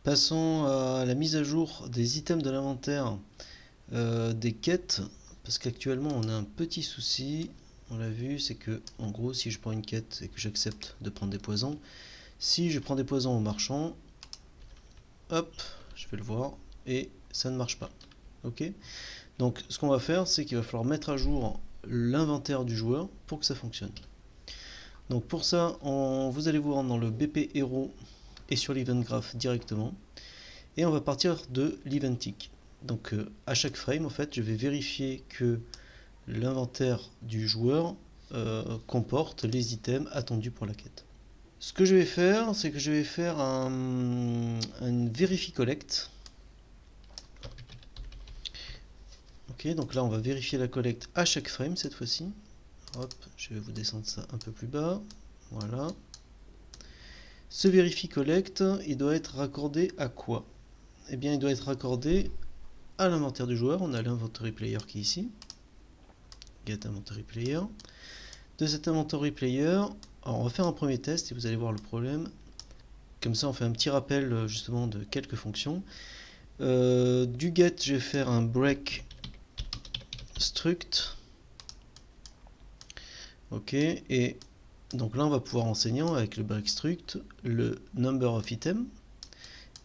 Passons à la mise à jour des items de l'inventaire des quêtes, parce qu'actuellement on a un petit souci, on l'a vu, c'est que en gros si je prends une quête et que j'accepte de prendre des poisons, si je prends des poisons au marchand, hop, je vais le voir, et ça ne marche pas. Ok. Donc ce qu'on va faire, c'est qu'il va falloir mettre à jour l'inventaire du joueur pour que ça fonctionne. Donc pour ça, vous allez vous rendre dans le BP Hero et sur l'Event Graph directement. Et on va partir de l'Event Tick. Donc à chaque frame, en fait, je vais vérifier que l'inventaire du joueur comporte les items attendus pour la quête. Ce que je vais faire, c'est que je vais faire un verify collect. Ok, donc là on va vérifier la collecte à chaque frame cette fois-ci. Hop, je vais vous descendre ça un peu plus bas. Voilà. Ce verify collect, il doit être raccordé à quoi? Eh bien, il doit être raccordé à l'inventaire du joueur. On a l'inventory player qui est ici. Get inventory player. De cet inventory player, alors on va faire un premier test et vous allez voir le problème. Comme ça, on fait un petit rappel justement de quelques fonctions. Du get, je vais faire un break struct. Ok, et donc là, on va pouvoir enseigner avec le break struct le number of item.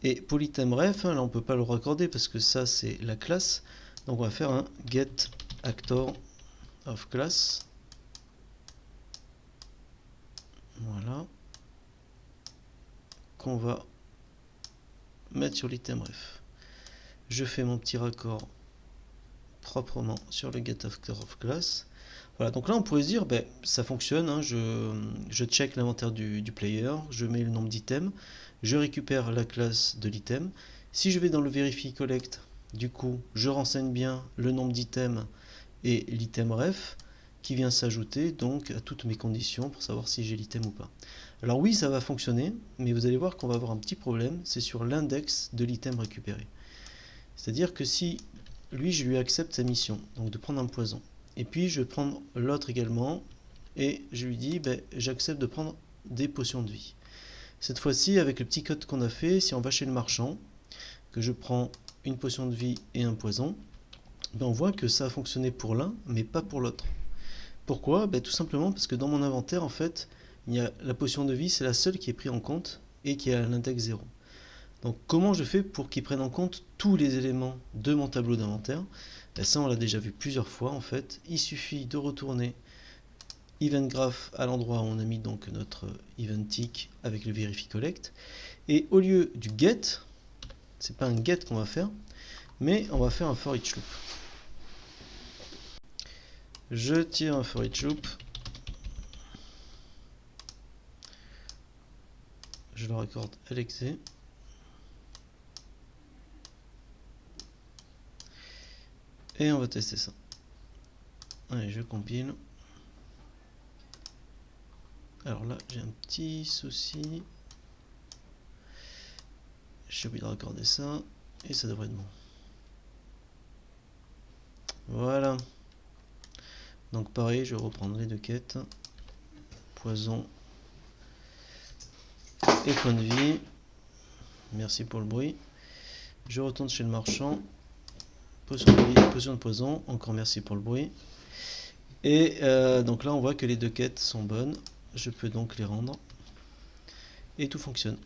Et pour l'item ref, là, on ne peut pas le raccorder parce que ça, c'est la classe. Donc, on va faire un get actor of class. Voilà. Qu'on va mettre sur l'item ref. Je fais mon petit raccord proprement sur le get actor of class. Voilà, donc là on pourrait se dire, ben, ça fonctionne, hein, je check l'inventaire du player, je mets le nombre d'items, je récupère la classe de l'item. Si je vais dans le verify collect, du coup, je renseigne bien le nombre d'items et l'item ref qui vient s'ajouter donc à toutes mes conditions pour savoir si j'ai l'item ou pas. Alors oui, ça va fonctionner, mais vous allez voir qu'on va avoir un petit problème, c'est sur l'index de l'item récupéré. C'est-à-dire que si lui, je lui accepte sa mission, donc de prendre un poison, et puis je vais prendre l'autre également, et je lui dis, ben, j'accepte de prendre des potions de vie. Cette fois-ci, avec le petit code qu'on a fait, si on va chez le marchand, que je prends une potion de vie et un poison, ben on voit que ça a fonctionné pour l'un, mais pas pour l'autre. Pourquoi? Ben, tout simplement parce que dans mon inventaire, en fait, il y a la potion de vie, c'est la seule qui est prise en compte et qui est à l'index 0. Donc comment je fais pour qu'ils prennent en compte tous les éléments de mon tableau d'inventaire? Ben, ça, on l'a déjà vu plusieurs fois en fait. Il suffit de retourner Event Graph à l'endroit où on a mis donc notre Event Tick avec le Verify Collect. Et au lieu du get, c'est pas un get qu'on va faire, mais on va faire un for each loop. Je tire un for each loop. Je le raccorde à l'exe. Et on va tester ça. Allez, je compile. Alors là, j'ai un petit souci. J'ai oublié de raccorder ça. Et ça devrait être bon. Voilà. Donc pareil, je vais reprendre les deux quêtes. Poison et point de vie. Merci pour le bruit. Je retourne chez le marchand. Potion de vie, potion de poison. Encore merci pour le bruit. Et donc là, on voit que les deux quêtes sont bonnes. Je peux donc les rendre. Et tout fonctionne.